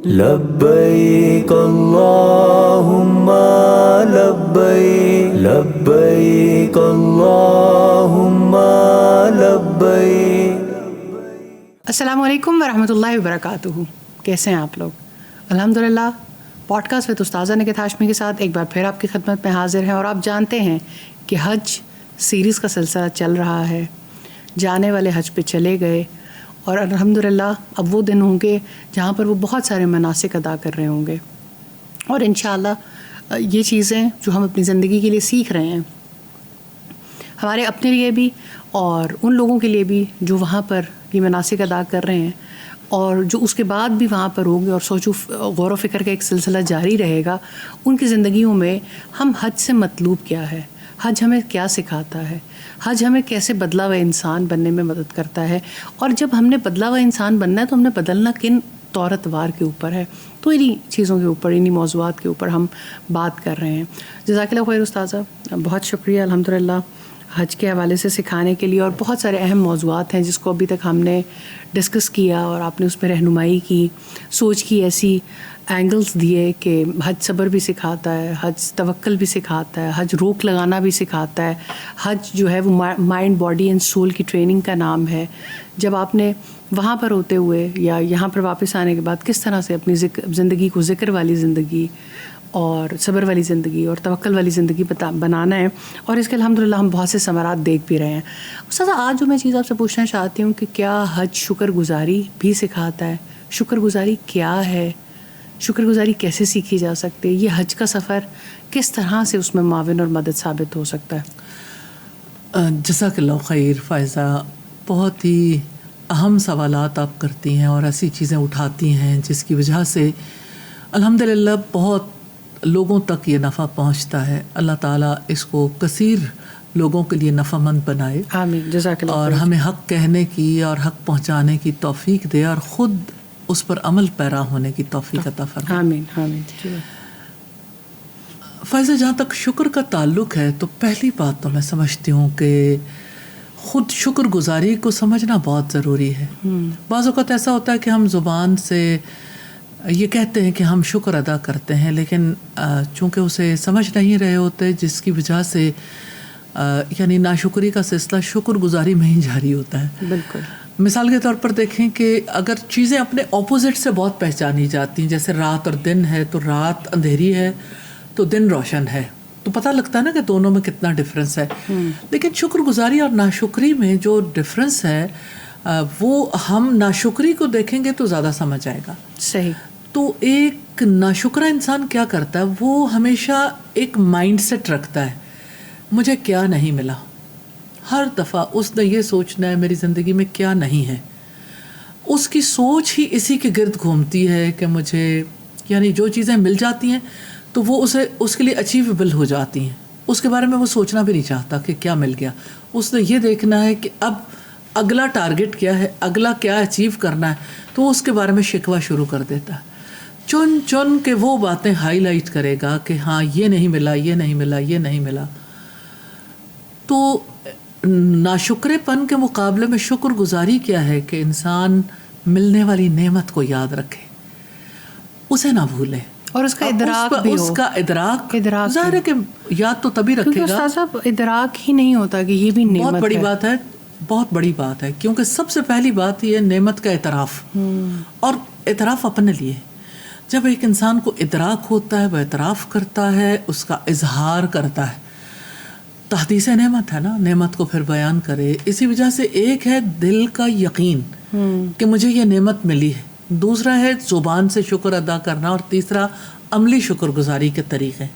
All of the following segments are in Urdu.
لبیک اللہم لبیک لبیک اللہم لبیک۔ السلام علیکم ورحمۃ اللہ وبرکاتہ۔ کیسے ہیں آپ لوگ؟ الحمدللہ پوڈ کاسٹ وتھ استاذہ نکہت ہاشمی کے ساتھ ایک بار پھر آپ کی خدمت میں حاضر ہیں، اور آپ جانتے ہیں کہ حج سیریز کا سلسلہ چل رہا ہے۔ جانے والے حج پہ چلے گئے، اور الحمدللہ اب وہ دن ہوں گے جہاں پر وہ بہت سارے مناسک ادا کر رہے ہوں گے، اور انشاءاللہ یہ چیزیں جو ہم اپنی زندگی کے لیے سیکھ رہے ہیں، ہمارے اپنے لیے بھی اور ان لوگوں کے لیے بھی جو وہاں پر یہ مناسک ادا کر رہے ہیں، اور جو اس کے بعد بھی وہاں پر ہوں گے اور سوچو غور و فکر کا ایک سلسلہ جاری رہے گا، ان کی زندگیوں میں ہم حج سے مطلوب کیا ہے، حج ہمیں کیا سکھاتا ہے، حج ہمیں کیسے بدلا ہوا انسان بننے میں مدد کرتا ہے، اور جب ہم نے بدلا ہوا انسان بننا ہے تو ہم نے بدلنا کن طور اتوار کے اوپر ہے۔ تو انہی چیزوں کے اوپر، انہی موضوعات کے اوپر ہم بات کر رہے ہیں۔ جزاک اللہ خیر استاذہ، بہت شکریہ الحمدللہ حج کے حوالے سے سکھانے کے لیے، اور بہت سارے اہم موضوعات ہیں جس کو ابھی تک ہم نے ڈسکس کیا، اور آپ نے اس میں رہنمائی کی، سوچ کی ایسی اینگلز دیے کہ حج صبر بھی سکھاتا ہے، حج توکل بھی سکھاتا ہے، حج روک لگانا بھی سکھاتا ہے، حج جو ہے وہ مائنڈ باڈی اینڈ سول کی ٹریننگ کا نام ہے۔ جب آپ نے وہاں پر ہوتے ہوئے یا یہاں پر واپس آنے کے بعد کس طرح سے اپنی زندگی کو ذکر والی زندگی اور صبر والی زندگی اور توکل والی زندگی بنانا ہے، اور اس کے الحمدللہ ہم بہت سے ثمرات دیکھ بھی رہے ہیں۔ استاذہ آج جو میں چیز آپ سے پوچھنا چاہتی ہوں کہ کیا حج شکر گزاری بھی سکھاتا ہے؟ شکر گزاری کیا ہے؟ شکر گزاری کیسے سیکھی جا سکتی ہے؟ یہ حج کا سفر کس طرح سے اس میں معاون اور مدد ثابت ہو سکتا ہے؟ جزاک اللہ خیر فائزہ، بہت ہی اہم سوالات آپ کرتی ہیں اور ایسی چیزیں اٹھاتی ہیں جس کی وجہ سے الحمدللہ بہت لوگوں تک یہ نفع پہنچتا ہے۔ اللہ تعالیٰ اس کو کثیر لوگوں کے لیے نفع مند بنائے، آمین، جزاک اللہ اور خیر۔ ہمیں حق کہنے کی اور حق پہنچانے کی توفیق دے، اور خود اس پر عمل پیرا ہونے کی توفیق عطا فرمائے۔ آمین آمین۔ فائزہ جہاں تک شکر کا تعلق ہے تو پہلی بات تو میں سمجھتی ہوں کہ خود شکر گزاری کو سمجھنا بہت ضروری ہے۔ بعض اوقات ایسا ہوتا ہے کہ ہم زبان سے یہ کہتے ہیں کہ ہم شکر ادا کرتے ہیں، لیکن چونکہ اسے سمجھ نہیں رہے ہوتے، جس کی وجہ سے یعنی ناشکری کا سلسلہ شکر گزاری میں ہی جاری ہوتا ہے۔ بالکل۔ مثال کے طور پر دیکھیں کہ اگر چیزیں اپنے اپوزٹ سے بہت پہچانی جاتی ہیں، جیسے رات اور دن ہے تو رات اندھیری ہے تو دن روشن ہے، تو پتہ لگتا ہے نا کہ دونوں میں کتنا ڈفرینس ہے۔ لیکن شکر گزاری اور ناشکری میں جو ڈفرینس ہے وہ ہم ناشکری کو دیکھیں گے تو زیادہ سمجھ آئے گا۔ صحیح۔ تو ایک ناشکرا انسان کیا کرتا ہے، وہ ہمیشہ ایک مائنڈ سیٹ رکھتا ہے، مجھے کیا نہیں ملا۔ ہر دفعہ اس نے یہ سوچنا ہے میری زندگی میں کیا نہیں ہے، اس کی سوچ ہی اسی کے گرد گھومتی ہے کہ مجھے یعنی جو چیزیں مل جاتی ہیں تو وہ اس کے لیے اچیویبل ہو جاتی ہیں، اس کے بارے میں وہ سوچنا بھی نہیں چاہتا کہ کیا مل گیا۔ اس نے یہ دیکھنا ہے کہ اب اگلا ٹارگٹ کیا ہے، اگلا کیا اچیو کرنا ہے، تو وہ اس کے بارے میں شکوہ شروع کر دیتا ہے، چن چن کے وہ باتیں ہائی لائٹ کرے گا کہ ہاں یہ نہیں ملا، یہ نہیں ملا، یہ نہیں ملا۔ تو ناشکرے پن کے مقابلے میں شکر گزاری کیا ہے کہ انسان ملنے والی نعمت کو یاد رکھے، اسے نہ بھولے، اور اس کا ادراک بھی ہو۔ اس کا ادراک ظاہر ہے کہ یاد تو تبھی رکھے گا، کیونکہ استاد ادراک ہی نہیں ہوتا کہ یہ بھی نعمت ہے۔ بہت بڑی بات ہے، بہت بڑی بات ہے، کیونکہ سب سے پہلی بات یہ نعمت کا اعتراف، اور اعتراف اپنے لیے۔ جب ایک انسان کو ادراک ہوتا ہے، وہ اعتراف کرتا ہے، اس کا اظہار کرتا ہے، تحدیث نعمت ہے نا، نعمت کو پھر بیان کرے۔ اسی وجہ سے ایک ہے دل کا یقین کہ مجھے یہ نعمت ملی ہے، دوسرا ہے زبان سے شکر ادا کرنا، اور تیسرا عملی شکر گزاری کے طریقے۔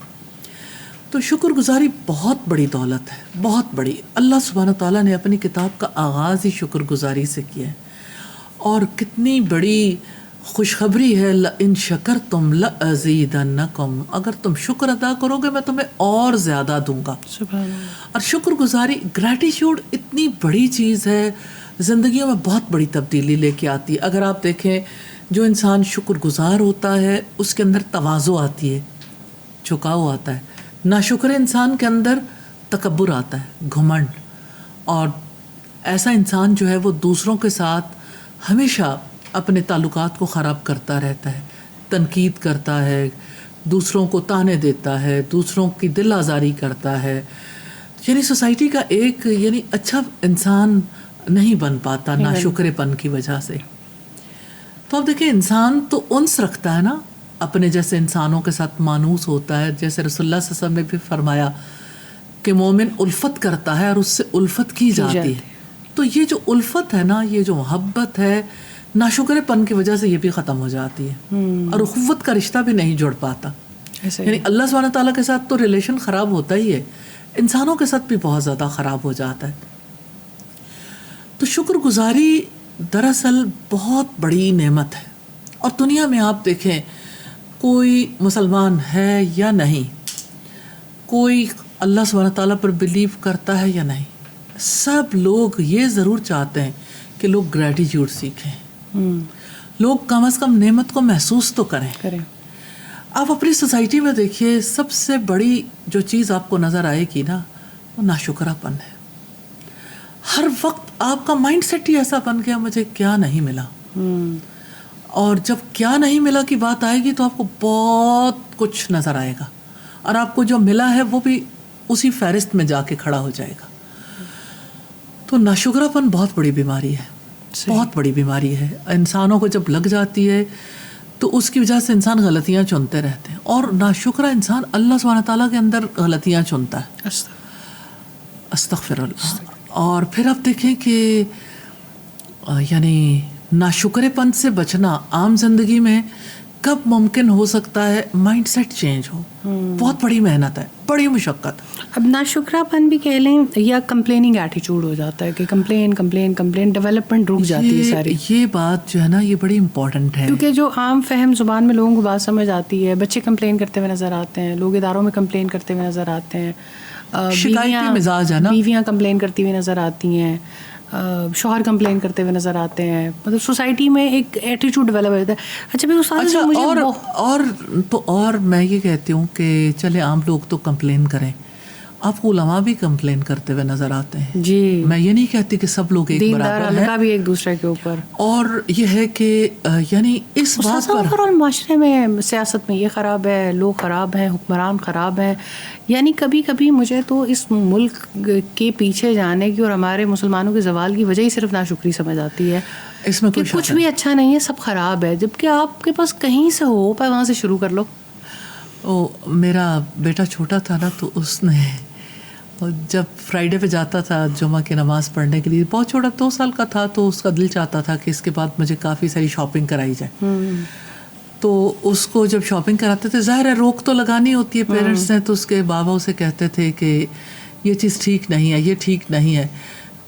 تو شکر گزاری بہت بڑی دولت ہے، بہت بڑی۔ اللہ سبحانہ تعالیٰ نے اپنی کتاب کا آغاز ہی شکر گزاری سے کیا ہے، اور کتنی بڑی خوشخبری ہے، لَإِن شَكَرْتُمْ لَأَزِيدَنَّكُمْ، اگر تم شکر ادا کرو گے میں تمہیں اور زیادہ دوں گا۔ سبحان اللہ۔ اور شکر گزاری، گریٹیٹیوڈ اتنی بڑی چیز ہے، زندگیوں میں بہت بڑی تبدیلی لے کے آتی ہے۔ اگر آپ دیکھیں جو انسان شکر گزار ہوتا ہے اس کے اندر تواضع آتی ہے، جھکاؤ آتا ہے۔ ناشکر انسان کے اندر تکبر آتا ہے، گھمنڈ، اور ایسا انسان جو ہے وہ دوسروں کے ساتھ ہمیشہ اپنے تعلقات کو خراب کرتا رہتا ہے، تنقید کرتا ہے, دوسروں کو طعنے دیتا ہے, دوسروں کی دل آزاری کرتا ہے, یعنی سوسائٹی کا ایک یعنی اچھا انسان نہیں بن پاتا ناشکرے پن کی وجہ سے. تو اب دیکھیں انسان تو انس رکھتا ہے نا, اپنے جیسے انسانوں کے ساتھ مانوس ہوتا ہے, جیسے رسول اللہ صلی اللہ علیہ وسلم نے بھی فرمایا کہ مومن الفت کرتا ہے اور اس سے الفت کی جاتی ہے. تو یہ جو الفت ہے نا, یہ جو محبت ہے, ناشکرے پن کی وجہ سے یہ بھی ختم ہو جاتی ہے, اور اخوت کا رشتہ بھی نہیں جڑ پاتا. یعنی اللہ سبحانہ تعالیٰ کے ساتھ تو ریلیشن خراب ہوتا ہی ہے, انسانوں کے ساتھ بھی بہت زیادہ خراب ہو جاتا ہے. تو شکر گزاری دراصل بہت بڑی نعمت ہے, اور دنیا میں آپ دیکھیں کوئی مسلمان ہے یا نہیں, کوئی اللہ سبحانہ تعالیٰ پر بلیو کرتا ہے یا نہیں, سب لوگ یہ ضرور چاہتے ہیں کہ لوگ گریٹیٹیوڈ سیکھیں, لوگ کم از کم نعمت کو محسوس تو کریں. آپ اپنی سوسائٹی میں دیکھیے, سب سے بڑی جو چیز آپ کو نظر آئے گی نا, وہ ناشکرا پن ہے. ہر وقت آپ کا مائنڈ سیٹ ہی ایسا بن گیا, مجھے کیا نہیں ملا. اور جب کیا نہیں ملا کی بات آئے گی تو آپ کو بہت کچھ نظر آئے گا, اور آپ کو جو ملا ہے وہ بھی اسی فہرست میں جا کے کھڑا ہو جائے گا. تو ناشکرا پن بہت بڑی بیماری ہے, بہت بڑی بیماری ہے. انسانوں کو جب لگ جاتی ہے تو اس کی وجہ سے انسان غلطیاں چنتے رہتے ہیں, اور ناشکرا انسان اللہ سبحانہ تعالیٰ کے اندر غلطیاں چنتا ہے. استغفر اللہ. اور پھر آپ دیکھیں کہ یعنی ناشکرے پن سے بچنا عام زندگی میں کب ممکن ہو سکتا ہے؟ مائنڈ سیٹ چینج ہو. بہت بڑی محنت ہے, بڑی مشقت. اب ناشکرا پن بھی کہہ لیں یا کمپلیننگ ایٹیچیوڈ ہو جاتا ہے کہ کمپلین ڈیولپمنٹ رک جاتی ہے ساری. یہ بات جو ہے نا, یہ بڑی امپورٹنٹ ہے, کیونکہ جو عام فہم زبان میں لوگوں کو بات سمجھ آتی ہے, بچے کمپلین کرتے ہوئے نظر آتے ہیں, لوگ اداروں میں کمپلین کرتے ہوئے نظر آتے ہیں, شکایتی مزاج ہے نا, بیویاں کمپلین کرتی ہوئی نظر آتی ہیں, شوہر کمپلین کرتے ہوئے نظر آتے ہیں. مطلب سوسائٹی میں ایک ایٹیٹیوڈ ڈیولپ ہو جاتا ہے. اچھا, اور میں یہ کہتی ہوں کہ چلے عام لوگ تو کمپلین کریں, آپ کو علماء بھی کمپلین کرتے ہوئے نظر آتے ہیں. جی, میں یہ نہیں کہتی کہ سب لوگ ایک برابر ہیں, بھی ایک دوسرے کے اوپر. اور یہ ہے کہ یعنی اس بات پر معاشرے میں, سیاست میں یہ خراب ہے, لوگ خراب ہیں, حکمران خراب ہیں. یعنی کبھی کبھی مجھے تو اس ملک کے پیچھے جانے کی اور ہمارے مسلمانوں کے زوال کی وجہ ہی صرف ناشکری سمجھ آتی ہے. اس میں کچھ بھی اچھا نہیں ہے, سب خراب ہے, جبکہ آپ کے پاس کہیں سے ہو پائے وہاں سے شروع کر لو. میرا بیٹا چھوٹا تھا نا, تو اس نے جب فرائیڈے پہ جاتا تھا جمعہ کی نماز پڑھنے کے لیے, بہت چھوٹا 2 سال کا تھا, تو اس کا دل چاہتا تھا کہ اس کے بعد مجھے کافی ساری شاپنگ کرائی جائے. تو اس کو جب شاپنگ کراتے تھے, ظاہر ہے روک تو لگانی ہوتی ہے پیرنٹس نے, تو اس کے بابا اسے کہتے تھے کہ یہ چیز ٹھیک نہیں ہے, یہ ٹھیک نہیں ہے.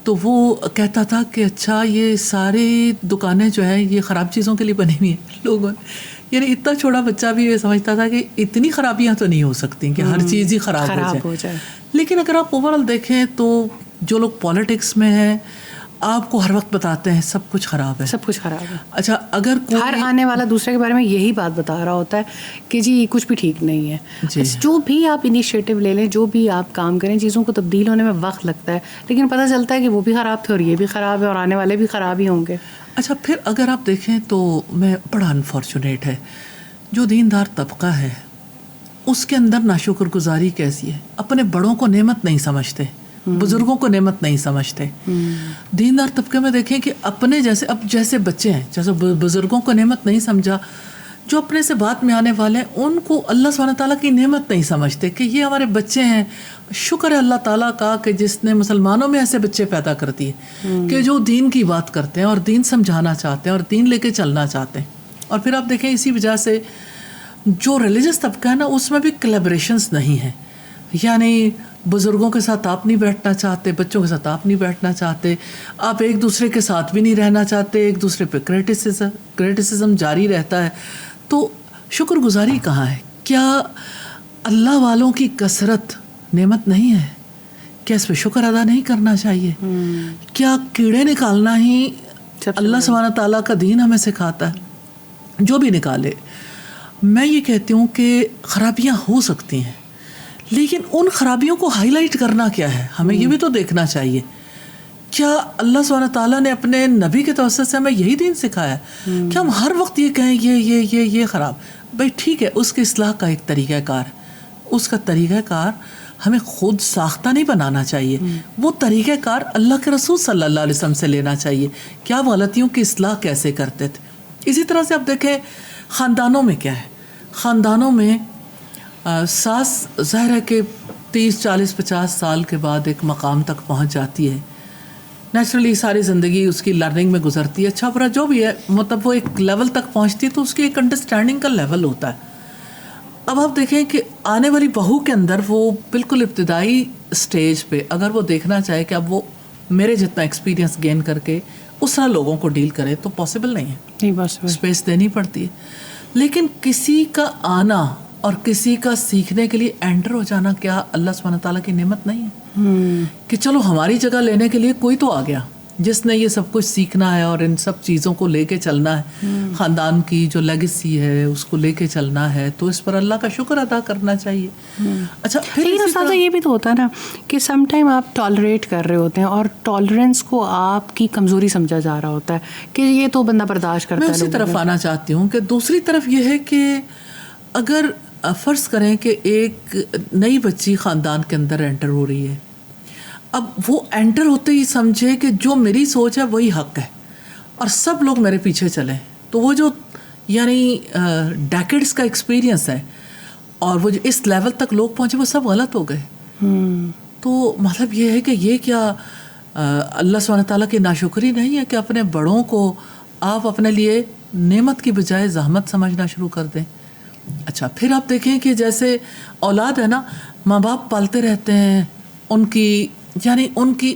تو وہ کہتا تھا کہ اچھا یہ ساری دکانیں جو ہیں یہ خراب چیزوں کے لیے بنی ہوئی ہیں. لوگوں یعنی اتنا چھوٹا بچہ بھی یہ سمجھتا تھا کہ اتنی خرابیاں تو نہیں ہو سکتی کہ ہر چیز ہی خراب ہو جائے. لیکن اگر آپ اوور آل دیکھیں تو جو لوگ پالیٹکس میں ہیں آپ کو ہر وقت بتاتے ہیں سب کچھ خراب ہے, سب کچھ خراب ہے. اچھا, اگر ہر آنے والا دوسرے کے بارے میں یہی بات بتا رہا ہوتا ہے کہ جی کچھ بھی ٹھیک نہیں ہے. جو بھی آپ انیشیٹو لے لیں, جو بھی آپ کام کریں, چیزوں کو تبدیل ہونے میں وقت لگتا ہے, لیکن پتہ چلتا ہے کہ وہ بھی خراب تھے اور یہ بھی خراب ہے اور آنے والے بھی خراب ہی ہوں گے. اچھا, پھر اگر آپ دیکھیں تو میں بڑا انفارچونیٹ ہے جو دیندار طبقہ ہے, اس کے اندر ناشکر گزاری کیسی ہے. اپنے بڑوں کو نعمت نہیں سمجھتے, بزرگوں کو نعمت نہیں سمجھتے. دیندار طبقے میں دیکھیں کہ اپنے جیسے, اب جیسے بچے ہیں, جیسے بزرگوں کو نعمت نہیں سمجھا, جو اپنے سے بعد میں آنے والے ہیں ان کو اللہ سبحانہ تعالیٰ کی نعمت نہیں سمجھتے کہ یہ ہمارے بچے ہیں. شکر ہے اللہ تعالیٰ کا کہ جس نے مسلمانوں میں ایسے بچے پیدا کر دیے کہ جو دین کی بات کرتے ہیں اور دین سمجھانا چاہتے ہیں اور دین لے کے چلنا چاہتے ہیں. اور پھر آپ دیکھیں اسی وجہ سے جو ریلیجس طبقہ ہے نا, اس میں بھی کلیبریشنز نہیں ہیں. یعنی بزرگوں کے ساتھ آپ نہیں بیٹھنا چاہتے, بچوں کے ساتھ آپ نہیں بیٹھنا چاہتے, آپ ایک دوسرے کے ساتھ بھی نہیں رہنا چاہتے, ایک دوسرے پہ کریٹیسزم جاری رہتا ہے. تو شکر گزاری کہاں ہے؟ کیا اللہ والوں کی کثرت نعمت نہیں ہے؟ کیا اس پہ شکر ادا نہیں کرنا چاہیے؟ کیا کیڑے نکالنا ہی اللہ سبحانہ تعالیٰ کا دین ہمیں سکھاتا ہے؟ جو بھی نکالے. میں یہ کہتی ہوں کہ خرابیاں ہو سکتی ہیں, لیکن ان خرابیوں کو ہائی لائٹ کرنا کیا ہے, ہمیں یہ بھی تو دیکھنا چاہیے کیا اللہ سبحانہ تعالیٰ نے اپنے نبی کے توسط سے ہمیں یہی دین سکھایا ہے کہ ہم ہر وقت یہ کہیں یہ خراب؟ بھائی ٹھیک ہے، اس کی اصلاح کا ایک طریقہ کار ہے، اس کا طریقہ کار ہمیں خود ساختہ نہیں بنانا چاہیے، وہ طریقہ کار اللہ کے رسول صلی اللہ علیہ وسلم سے لینا چاہیے، کیا غلطیوں کی اصلاح کیسے کرتے تھے۔ اسی طرح سے اب دیکھیں خاندانوں میں کیا ہے، خاندانوں میں ساس ظاہر ہے کہ 30 40 50 سال کے بعد ایک مقام تک پہنچ جاتی ہے، نیچرلی ساری زندگی اس کی لرننگ میں گزرتی ہے، اچھا برا جو بھی ہے، مطلب وہ ایک لیول تک پہنچتی ہے تو اس کی ایک انڈرسٹینڈنگ کا لیول ہوتا ہے۔ اب آپ دیکھیں کہ آنے والی بہو کے اندر وہ بالکل ابتدائی سٹیج پہ اگر وہ دیکھنا چاہے کہ اب وہ میرے جتنا ایکسپیرینس گین کر کے اس طرح لوگوں کو ڈیل کرے تو پاسبل نہیں ہے، نہیں پاسبل، اسپیس دینی پڑتی ہے۔ لیکن کسی کا آنا اور کسی کا سیکھنے کے لیے انٹر ہو جانا کیا اللہ سبحانہ تعالیٰ کی نعمت نہیں ہے کہ چلو ہماری جگہ لینے کے لیے کوئی تو آ گیا جس نے یہ سب کچھ سیکھنا ہے اور ان سب چیزوں کو لے کے چلنا ہے، خاندان کی جو لیگیسی ہے اس کو لے کے چلنا ہے، تو اس پر اللہ کا شکر ادا کرنا چاہیے۔ اچھا لیکن استاذہ یہ بھی تو ہوتا ہے نا کہ سم ٹائم آپ ٹالریٹ کر رہے ہوتے ہیں اور ٹالرنس کو آپ کی کمزوری سمجھا جا رہا ہوتا ہے کہ یہ تو بندہ برداشت کرتا ہے۔ میں اسی طرف آنا چاہتی ہوں کہ دوسری طرف یہ ہے کہ اگر فرض کریں کہ ایک نئی بچی خاندان کے اندر انٹر ہو رہی ہے، اب وہ انٹر ہوتے ہی سمجھے کہ جو میری سوچ ہے وہی حق ہے اور سب لوگ میرے پیچھے چلیں، تو وہ جو یعنی ڈیکیڈز کا ایکسپیرینس ہے اور وہ جو اس لیول تک لوگ پہنچے وہ سب غلط ہو گئے۔ تو مطلب یہ ہے کہ یہ کیا اللہ سبحانہ تعالیٰ کی ناشکری نہیں ہے کہ اپنے بڑوں کو آپ اپنے لیے نعمت کی بجائے زحمت سمجھنا شروع کر دیں۔ اچھا پھر آپ دیکھیں کہ جیسے اولاد ہے نا، ماں باپ پالتے رہتے ہیں، ان کی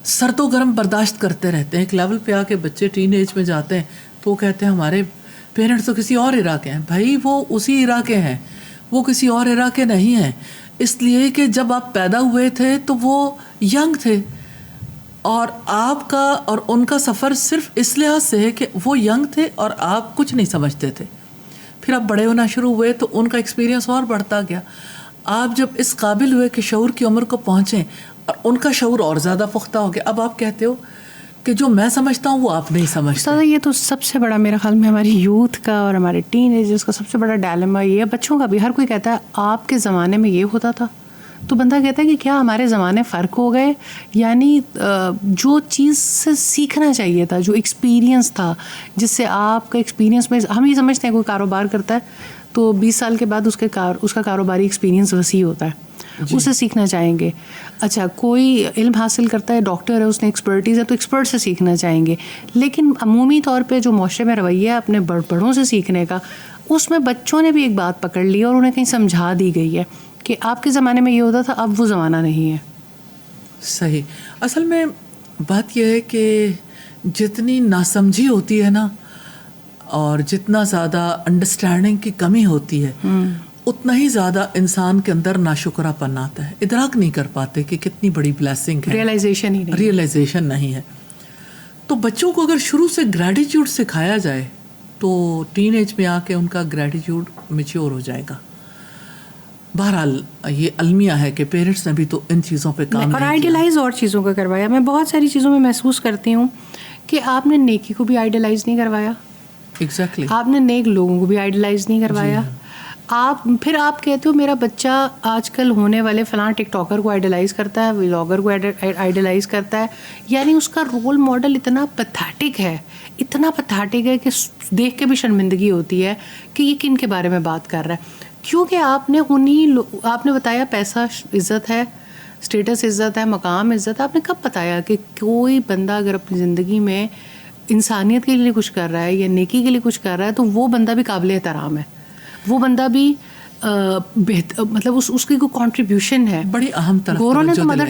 سرد و گرم برداشت کرتے رہتے ہیں، ایک لیول پہ آ کے بچے ٹین ایج میں جاتے ہیں تو وہ کہتے ہیں ہمارے پیرنٹس تو کسی اور ایرا کے ہیں۔ بھائی وہ اسی ایرا کے ہیں، وہ کسی اور ایرا کے نہیں ہیں، اس لیے کہ جب آپ پیدا ہوئے تھے تو وہ ینگ تھے اور آپ کا اور ان کا سفر صرف اس لحاظ سے ہے کہ وہ ینگ تھے اور آپ کچھ نہیں سمجھتے تھے، پھر آپ بڑے ہونا شروع ہوئے تو ان کا ایکسپیرینس اور بڑھتا گیا، آپ جب اس قابل ہوئے کہ شعور کی عمر کو پہنچیں اور ان کا شعور اور زیادہ پختہ ہو گیا، اب آپ کہتے ہو کہ جو میں سمجھتا ہوں وہ آپ نہیں سمجھتے۔ استاد یہ تو سب سے بڑا میرے خیال میں ہماری یوتھ کا اور ہمارے ٹین ایجرز کا سب سے بڑا ڈائلیما یہ ہے، بچوں کا بھی ہر کوئی کہتا ہے آپ کے زمانے میں یہ ہوتا تھا، تو بندہ کہتا ہے کہ کیا ہمارے زمانے فرق ہو گئے؟ یعنی جو چیز سے سیکھنا چاہیے تھا، جو ایکسپیرینس تھا جس سے آپ کا ایکسپیرینس میں ہم یہ سمجھتے ہیں کوئی کاروبار کرتا ہے تو 20 سال کے بعد اس کا کاروباری ایکسپیرینس وسیع ہوتا ہے، اسے سیکھنا چاہیں گے۔ اچھا کوئی علم حاصل کرتا ہے، ڈاکٹر ہے، اس نے ایکسپرٹیز ہے تو ایکسپرٹ سے سیکھنا چاہیں گے، لیکن عمومی طور پہ جو معاشرے میں رویہ ہے اپنے بڑوں سے سیکھنے کا، اس میں بچوں نے بھی ایک بات پکڑ لی اور انہیں کہیں سمجھا دی گئی ہے کہ آپ کے زمانے میں یہ ہوتا تھا، اب وہ زمانہ نہیں ہے۔ صحیح، اصل میں بات یہ ہے کہ جتنی ناسمجھی ہوتی ہے نا اور جتنا زیادہ انڈرسٹینڈنگ کی کمی ہوتی ہے اتنا ہی زیادہ انسان کے اندر ناشکرا پن آتا ہے، ادراک نہیں کر پاتے کہ کتنی بڑی بلیسنگ ہے، ریئلائزیشن نہیں ہے۔ تو بچوں کو اگر شروع سے گریٹیٹیوڈ سکھایا جائے تو ٹین ایج میں آ کے ان کا گریٹیٹیوڈ میچیور ہو جائے گا۔ بہرحال یہ المیہ ہے کہ پیرنٹس نے بھی تو ان چیزوں پہ کام اور آئیڈیلائز اور چیزوں کا کروایا۔ میں بہت ساری چیزوں میں محسوس کرتی ہوں کہ آپ نے نیکی کو بھی آئیڈیلائز نہیں کروایا، ایگزیکٹلی آپ نے نیک لوگوں کو بھی آئیڈیلائز نہیں کروایا، پھر آپ کہتے ہو میرا بچہ آج کل ہونے والے فلاں ٹک ٹاکر کو آئیڈیلائز کرتا ہے، ولاگر کو آئیڈیلائز کرتا ہے، یعنی اس کا رول ماڈل اتنا پیتھیٹک ہے کہ دیکھ کے بھی شرمندگی ہوتی ہے کہ یہ کن کے بارے میں بات کر رہا ہے، کیونکہ آپ نے بتایا پیسہ عزت ہے، اسٹیٹس عزت ہے، مقام عزت ہے۔ آپ نے کب بتایا کہ کوئی بندہ اگر اپنی زندگی میں انسانیت کے لیے کچھ کر رہا ہے یا نیکی کے لیے کچھ کر رہا ہے تو وہ بندہ بھی قابل احترام ہے، وہ بندہ بھی مطلب اس کی کوئی کنٹریبیوشن ہے، بڑی اہم طرف۔ گورو نے تو مدر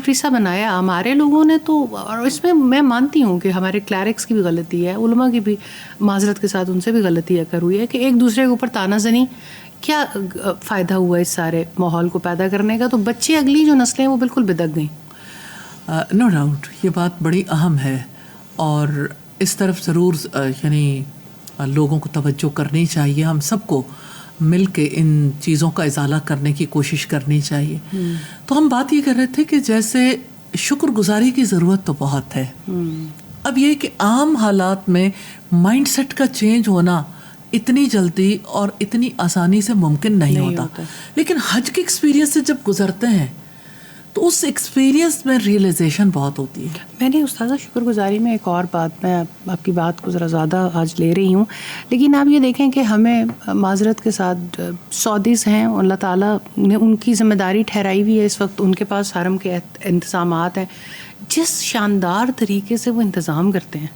ٹریسا بنایا، ہمارے لوگوں نے تو، اور اس میں مانتی ہوں کہ ہمارے کلیرکس کی بھی غلطی ہے، علماء کی بھی معذرت کے ساتھ ان سے بھی غلطی اکر ہوئی ہے کہ ایک دوسرے کے اوپر تانا زنی، کیا فائدہ ہوا اس سارے ماحول کو پیدا کرنے کا؟ تو بچے اگلی جو نسلیں وہ بالکل بدک گئیں۔ نو ڈاؤٹ یہ بات بڑی اہم ہے اور اس طرف ضرور یعنی لوگوں کو توجہ کرنی چاہیے، ہم سب کو مل کے ان چیزوں کا ازالہ کرنے کی کوشش کرنی چاہیے۔ تو ہم بات یہ کر رہے تھے کہ جیسے شکر گزاری کی ضرورت تو بہت ہے. اب یہ کہ عام حالات میں مائنڈ سیٹ کا چینج ہونا اتنی جلدی اور اتنی آسانی سے ممکن نہیں ہوتا. لیکن حج کے ایکسپیرینس سے جب گزرتے ہیں تو اس ایکسپیرینس میں ریئلائزیشن بہت ہوتی ہے. میں نے استاذہ شکر گزاری میں ایک اور بات، میں آپ کی بات کو ذرا زیادہ آج لے رہی ہوں، لیکن آپ یہ دیکھیں کہ ہمیں معذرت کے ساتھ سعودیز ہیں، اللہ تعالیٰ نے ان کی ذمہ داری ٹھہرائی ہوئی ہے، اس وقت ان کے پاس حرم کے انتظامات ہیں. جس شاندار طریقے سے وہ انتظام کرتے ہیں،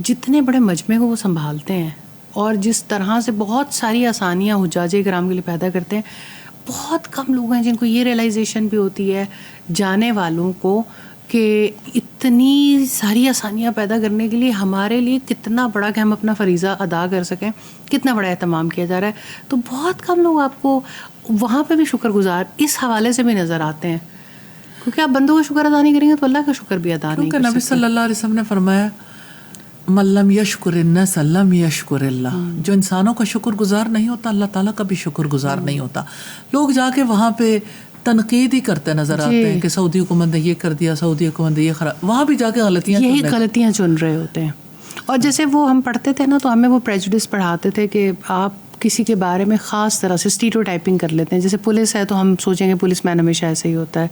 جتنے بڑے مجمع کو وہ سنبھالتے ہیں، اور جس طرح سے بہت ساری آسانیاں حجاج کرام کے لیے پیدا کرتے ہیں، بہت کم لوگ ہیں جن کو یہ ریئلائزیشن بھی ہوتی ہے جانے والوں کو کہ اتنی ساری آسانیاں پیدا کرنے کے لیے ہمارے لیے کتنا بڑا کہ ہم اپنا فریضہ ادا کر سکیں، کتنا بڑا اہتمام کیا جا رہا ہے. تو بہت کم لوگ آپ کو وہاں پہ بھی شکر گزار اس حوالے سے بھی نظر آتے ہیں، کیونکہ آپ بندوں کا شکر ادا نہیں کریں گے تو اللہ کا شکر بھی ادا نہیں کر سکتے. نبی صلی اللہ علیہ وسلم نے فرمایا من لم یشکر الناس لم یشکر اللہ. جو انسانوں کا شکر گزار نہیں ہوتا، اللہ تعالیٰ کا بھی شکر گزار نہیں ہوتا. لوگ جا کے وہاں پہ تنقید ہی کرتے نظر آتے ہیں کہ سعودی حکومت نے یہ کر دیا، سعودی حکومت نے یہ خراب، وہاں بھی جا کے غلطیاں چن رہے ہوتے ہیں. اور جیسے وہ ہم پڑھتے تھے نا، تو ہمیں وہ پریجوڈس پڑھاتے تھے کہ آپ کسی کے بارے میں خاص طرح سے اسٹیریوٹائپنگ کر لیتے ہیں. جیسے پولیس ہے تو ہم سوچیں گے پولیس مین ہمیشہ ایسا ہی ہوتا ہے،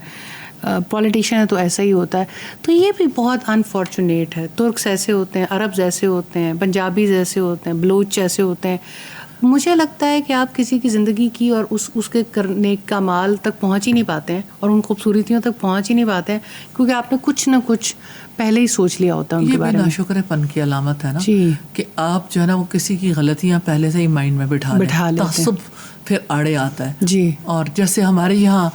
پولیٹیشین ہے تو ایسا ہی ہوتا ہے. تو یہ بھی بہت انفارچونیٹ ہے. ترکس ایسے ہوتے ہیں، عربز ایسے ہوتے ہیں، پنجابیز ایسے ہوتے ہیں، بلوچ ایسے ہوتے ہیں. مجھے لگتا ہے کہ آپ کسی کی زندگی کی اور اس کے کرنے کا مال تک پہنچ ہی نہیں پاتے ہیں، اور ان خوبصورتیوں تک پہنچ ہی نہیں پاتے ہیں، کیونکہ آپ نے کچھ نہ کچھ پہلے ہی سوچ لیا ہوتا ہے ان کے بارے میں. یہ ناشکر پن کی علامت ہے نا کہ آپ جو ہے نا وہ کسی کی غلطیاں پہلے سے ہی مائنڈ میں بٹھا لیتے ہیں. تعصب پھر آڑے آتا ہے جی. اور جیسے ہمارے یہاں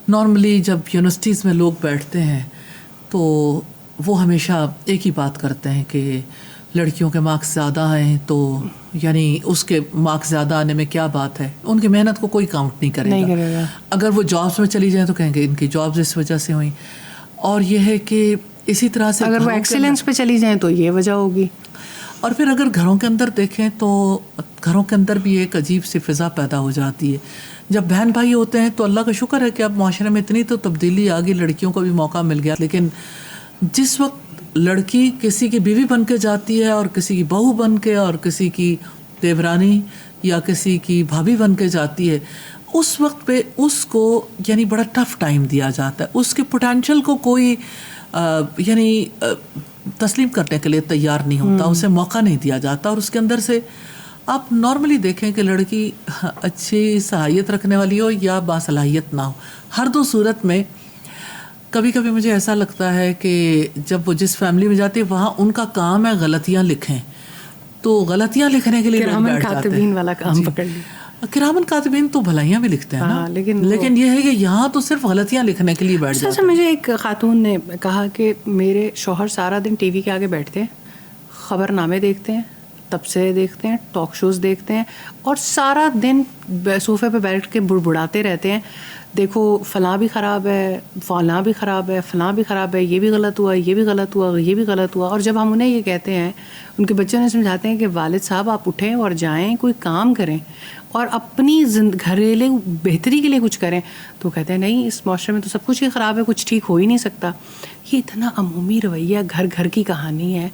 نارملی جب یونیورسٹیز میں لوگ بیٹھتے ہیں تو وہ ہمیشہ ایک ہی بات کرتے ہیں کہ لڑکیوں کے مارکس زیادہ ہیں تو یعنی اس کے مارکس زیادہ آنے میں کیا بات ہے، ان کی محنت کو کوئی کاؤنٹ نہیں کرے گا. اگر وہ جابس میں چلی جائیں تو کہیں گے ان کی جابس اس وجہ سے ہوئیں. اور یہ ہے کہ اسی طرح سے اگر وہ ایکسیلنس پہ چلی جائیں تو یہ وجہ ہوگی. اور پھر اگر گھروں کے اندر دیکھیں تو گھروں کے اندر بھی ایک عجیب سی فضا پیدا ہو جاتی ہے. جب بہن بھائی ہوتے ہیں تو اللہ کا شکر ہے کہ اب معاشرے میں اتنی تو تبدیلی آ گئی، لڑکیوں کو بھی موقع مل گیا. لیکن جس وقت لڑکی کسی کی بیوی بن کے جاتی ہے اور کسی کی بہو بن کے اور کسی کی دیورانی یا کسی کی بھابھی بن کے جاتی ہے، اس وقت پہ اس کو یعنی بڑا ٹف ٹائم دیا جاتا ہے. اس کے پوٹینشیل کو کوئی یعنی تسلیم کرنے کے لیے تیار نہیں ہوتا، اسے موقع نہیں دیا جاتا. اور اس کے اندر سے آپ نارملی دیکھیں کہ لڑکی اچھی صلاحیت رکھنے والی ہو یا باصلاحیت نہ ہو، ہر دو صورت میں کبھی کبھی مجھے ایسا لگتا ہے کہ جب وہ جس فیملی میں جاتی ہے وہاں ان کا کام ہے غلطیاں لکھیں، تو غلطیاں لکھنے کے لیے کرامن کاتبین والا کام پکڑ لی. کرامن کاتبین تو بھلائیاں بھی لکھتے ہیں نا، لیکن یہ ہے کہ یہاں تو صرف غلطیاں لکھنے کے لیے بیٹھ جاتے ہیں. مجھے ایک خاتون نے کہا کہ میرے شوہر سارا دن ٹی وی کے آگے بیٹھتے ہیں، خبر نامے دیکھتے ہیں، تبصرے دیکھتے ہیں، ٹاک شوز دیکھتے ہیں، اور سارا دن صوفے پہ بیٹھ کے بڑبڑاتے رہتے ہیں، دیکھو فلاں بھی خراب ہے، فلاں بھی خراب ہے، فلاں بھی خراب ہے، یہ بھی غلط ہوا، یہ بھی غلط ہوا، یہ بھی غلط ہوا. اور جب ہم انہیں یہ کہتے ہیں، ان کے بچوں نے سمجھاتے ہیں کہ والد صاحب آپ اٹھیں اور جائیں، کوئی کام کریں اور اپنی گھریلو بہتری کے لیے کچھ کریں، تو کہتے ہیں نہیں، اس معاشرے میں تو سب کچھ ہی خراب ہے، کچھ ٹھیک ہو ہی نہیں سکتا. یہ اتنا عمومی رویہ گھر گھر کی کہانی ہے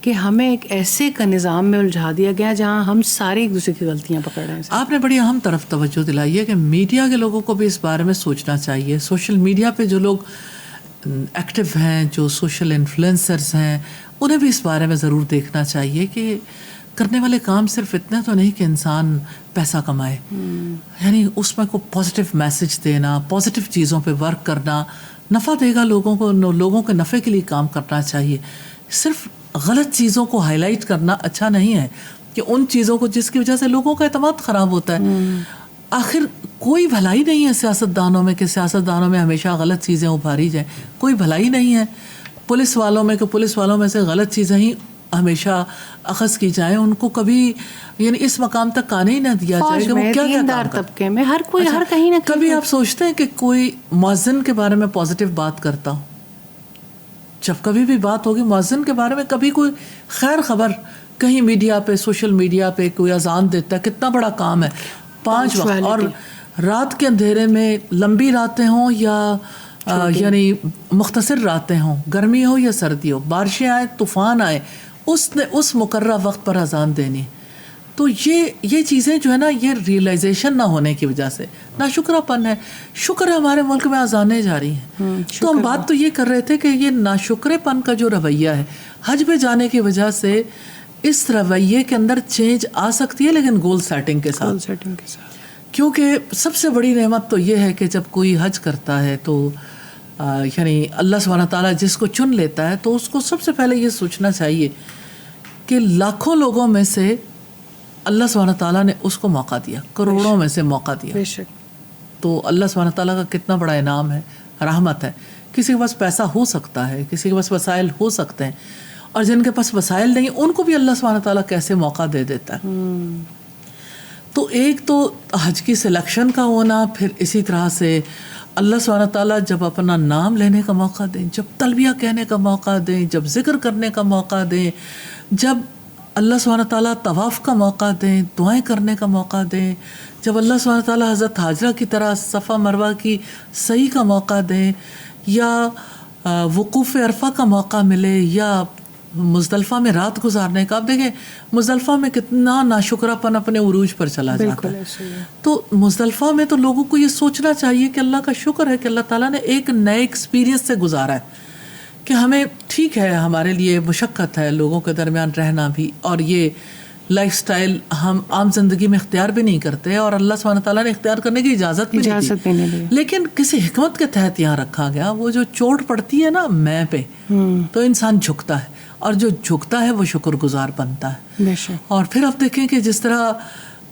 کہ ہمیں ایک ایسے کا نظام میں الجھا دیا گیا جہاں ہم سارے ایک دوسرے کی غلطیاں پکڑ رہے ہیں. آپ نے بڑی اہم طرف توجہ دلائی ہے کہ میڈیا کے لوگوں کو بھی اس بارے میں سوچنا چاہیے. سوشل میڈیا پہ جو لوگ ایکٹیو ہیں، جو سوشل انفلوئنسرز ہیں، انہیں بھی اس بارے میں ضرور دیکھنا چاہیے کہ کرنے والے کام صرف اتنا تو نہیں کہ انسان پیسہ کمائے، یعنی اس میں کوئی پازیٹیو میسج دینا، پازیٹیو چیزوں پہ ورک کرنا نفع دے گا لوگوں کو، لوگوں کے نفع کے لیے کام کرنا چاہیے. صرف غلط چیزوں کو ہائی لائٹ کرنا اچھا نہیں ہے کہ ان چیزوں کو جس کی وجہ سے لوگوں کا اعتماد خراب ہوتا ہے. آخر کوئی بھلائی نہیں ہے سیاستدانوں میں کہ سیاستدانوں میں ہمیشہ غلط چیزیں ابھاری جائیں، کوئی بھلائی نہیں ہے پولیس والوں میں کہ پولیس والوں میں سے غلط چیزیں ہی ہمیشہ اخذ کی جائیں، ان کو کبھی یعنی اس مقام تک آنے ہی نہ دیا جائے کہ وہ کیا کیا کام طبقے میں ہر کوئی ہر کہیں نہ کبھی آپ سوچتے ہیں کہ کوئی مؤذن کے بارے میں پازیٹیو بات کرتا ہوں؟ جب کبھی بھی بات ہوگی مؤذن کے بارے میں، کبھی کوئی خیر خبر کہیں میڈیا پہ، سوشل میڈیا پہ کوئی اذان دیتا ہے، کتنا بڑا کام ہے، 5 وقت، اور رات کے اندھیرے میں، لمبی راتیں ہوں یا یعنی مختصر راتیں ہوں، گرمی ہو یا سردی ہو، بارشیں آئیں، طوفان آئے، اس نے اس مقررہ وقت پر اذان دینی. تو یہ چیزیں جو ہے نا، یہ ریئلائزیشن نہ ہونے کی وجہ سے ناشکرا پن ہے. شکر ہے ہمارے ملک میں اذانیں جاری ہیں. تو ہم بات تو یہ کر رہے تھے کہ یہ ناشکرے پن کا جو رویہ ہے حج پہ جانے کی وجہ سے، اس رویے کے اندر چینج آ سکتی ہے، لیکن گول سیٹنگ کے ساتھ. کیونکہ سب سے بڑی نعمت تو یہ ہے کہ جب کوئی حج کرتا ہے تو یعنی اللہ سبحانہ تعالیٰ جس کو چن لیتا ہے تو اس کو سب سے پہلے یہ سوچنا چاہیے کہ لاکھوں لوگوں میں سے اللہ سبحانہ تعالیٰ نے اس کو موقع دیا، کروڑوں میں سے موقع دیا. تو اللہ سبحانہ تعالیٰ کا کتنا بڑا انعام ہے، رحمت ہے. کسی کے پاس پیسہ ہو سکتا ہے، کسی کے پاس وسائل ہو سکتے ہیں، اور جن کے پاس وسائل نہیں ان کو بھی اللہ سبحانہ تعالیٰ کیسے موقع دے دیتا ہے. تو ایک تو حج کی سلیکشن کا ہونا، پھر اسی طرح سے اللہ سبحانہ تعالیٰ جب اپنا نام لینے کا موقع دیں، جب تلبیہ کہنے کا موقع دیں، جب ذکر کرنے کا موقع دیں، جب اللہ سبحانہ تعالیٰ طواف کا موقع دیں، دعائیں کرنے کا موقع دیں، جب اللہ سبحانہ تعالیٰ حضرت حاجرہ کی طرح صفا مروہ کی سعی کا موقع دیں، یا وقوف عرفہ کا موقع ملے، یا مزدلفہ میں رات گزارنے کا. آپ دیکھیں مزدلفہ میں کتنا ناشکرہ پن اپنے عروج پر چلا جاتا ہے. تو مزدلفہ میں تو لوگوں کو یہ سوچنا چاہیے کہ اللہ کا شکر ہے کہ اللہ تعالیٰ نے ایک نئے ایکسپیرینس سے گزارا ہے، کہ ہمیں ٹھیک ہے، ہمارے لیے مشقت ہے لوگوں کے درمیان رہنا بھی، اور یہ لائف سٹائل ہم عام زندگی میں اختیار بھی نہیں کرتے، اور اللہ سبحانہ تعالیٰ نے اختیار کرنے کی اجازت بھی نہیں دی، لیکن کسی حکمت کے تحت یہاں رکھا گیا. وہ جو چوٹ پڑتی ہے نا میں پہ، تو انسان جھکتا ہے، اور جو جھکتا ہے وہ شکر گزار بنتا ہے. اور پھر آپ دیکھیں کہ جس طرح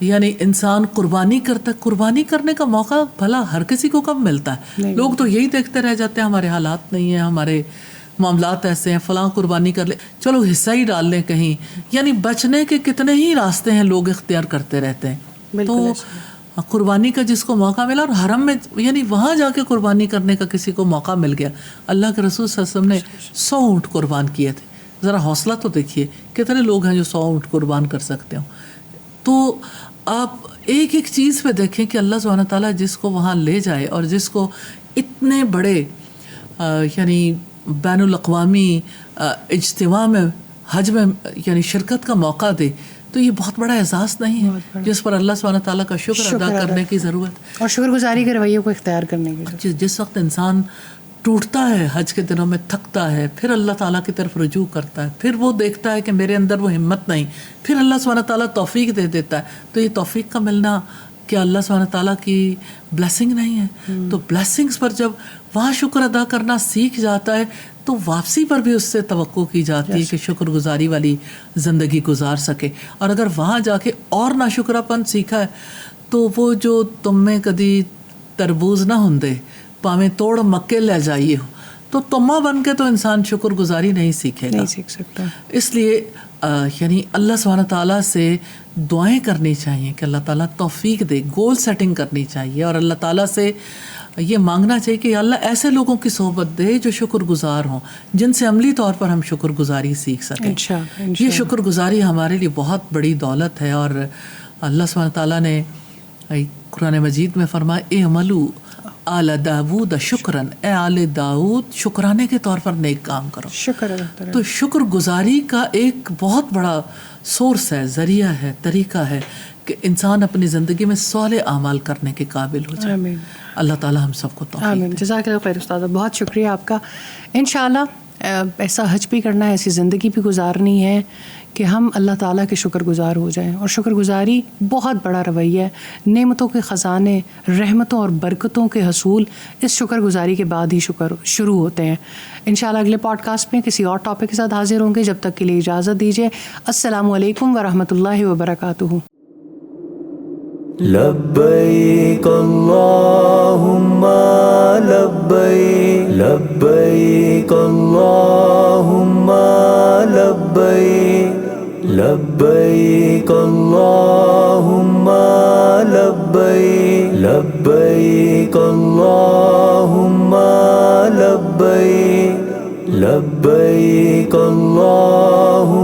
یعنی انسان قربانی کرتا ہے، قربانی کرنے کا موقع بھلا ہر کسی کو کب ملتا ہے؟ لوگ تو یہی دیکھتے رہ جاتے ہیں ہمارے حالات نہیں ہیں، ہمارے معاملات ایسے ہیں، فلاں قربانی کر لے، چلو حصہ ہی ڈال لیں کہیں. یعنی بچنے کے کتنے ہی راستے ہیں لوگ اختیار کرتے رہتے ہیں. تو قربانی کا جس کو موقع ملا، اور حرم میں یعنی وہاں جا کے قربانی کرنے کا کسی کو موقع مل گیا. اللہ کے رسول صلی اللہ علیہ وسلم نے 100 اونٹ قربان کیے تھے. ذرا حوصلہ تو دیکھیے کتنے لوگ ہیں جو 100 اونٹ قربان کر سکتے ہوں. تو آپ ایک ایک چیز پہ دیکھیں کہ اللہ سبحانہ تعالیٰ جس کو وہاں لے جائے، اور جس کو اتنے بڑے یعنی بین الاقوامی اجتماع میں حج میں یعنی شرکت کا موقع دے، تو یہ بہت بڑا اعزاز نہیں ہے جس پر اللہ سبحانہ تعالیٰ کا شکر ادا کرنے کی ضرورت، اور شکر گزاری کے رویے کو اختیار کرنے کی ضرورت. جس وقت انسان ٹوٹتا ہے حج کے دنوں میں، تھکتا ہے، پھر اللہ تعالیٰ کی طرف رجوع کرتا ہے، پھر وہ دیکھتا ہے کہ میرے اندر وہ ہمت نہیں، پھر اللہ سبحانہ تعالیٰ توفیق دے دیتا ہے. تو یہ توفیق کا ملنا کیا اللہ سبحانہ تعالیٰ کی بلیسنگ نہیں ہے؟ تو بلیسنگز پر جب وہاں شکر ادا کرنا سیکھ جاتا ہے تو واپسی پر بھی اس سے توقع کی جاتی ہے کہ شکر گزاری والی زندگی گزار سکے. اور اگر وہاں جا کے اور ناشکرا پن سیکھا ہے تو وہ جو تم میں کدی تربوز نہ ہوندے پاویں توڑ مکے لے جائیے ہو، تو تما بن کے تو انسان شکر گزاری نہیں سیکھے گا، نہیں سیکھ سکتا. اس لیے یعنی اللہ سبحانہ تعالیٰ سے دعائیں کرنی چاہیے کہ اللہ تعالیٰ توفیق دے، گول سیٹنگ کرنی چاہیے، اور اللہ تعالیٰ سے یہ مانگنا چاہیے کہ اللہ ایسے لوگوں کی صحبت دے جو شکر گزار ہوں، جن سے عملی طور پر ہم شکر گزاری سیکھ سکیں. یہ شکر گزاری ہمارے لیے بہت بڑی دولت ہے. اور اللہ سبحانہ تعالیٰ نے قرآن مجید میں فرمایا اعملوا آل داود شکرن، اے آل داود شکرانے کے طور پر نیک کام کرو. تو شکر گزاری کا ایک بہت بڑا سورس ہے، ذریعہ ہے، طریقہ ہے کہ انسان اپنی زندگی میں صالح اعمال کرنے کے قابل ہو جائے. آمین. اللہ تعالیٰ ہم سب کو توفیق دے. جزاک اللہ خیر استاد، بہت شکریہ آپ کا. انشاءاللہ ایسا حج بھی کرنا ہے، ایسی زندگی بھی گزارنی ہے کہ ہم اللہ تعالیٰ کے شکر گزار ہو جائیں. اور شکر گزاری بہت بڑا رویہ ہے. نعمتوں کے خزانے، رحمتوں اور برکتوں کے حصول اس شکر گزاری کے بعد ہی شروع ہوتے ہیں. انشاءاللہ اگلے پوڈ کاسٹ میں کسی اور ٹاپک کے ساتھ حاضر ہوں گے. جب تک کے لیے اجازت دیجیے. السلام علیکم ورحمۃ اللہ وبرکاتہ. لبیک اللہم لبیک، لبیک اللہم لبیک، لبیک اللہم لبیک، لبیک اللہم لبیک، لبیک اللہم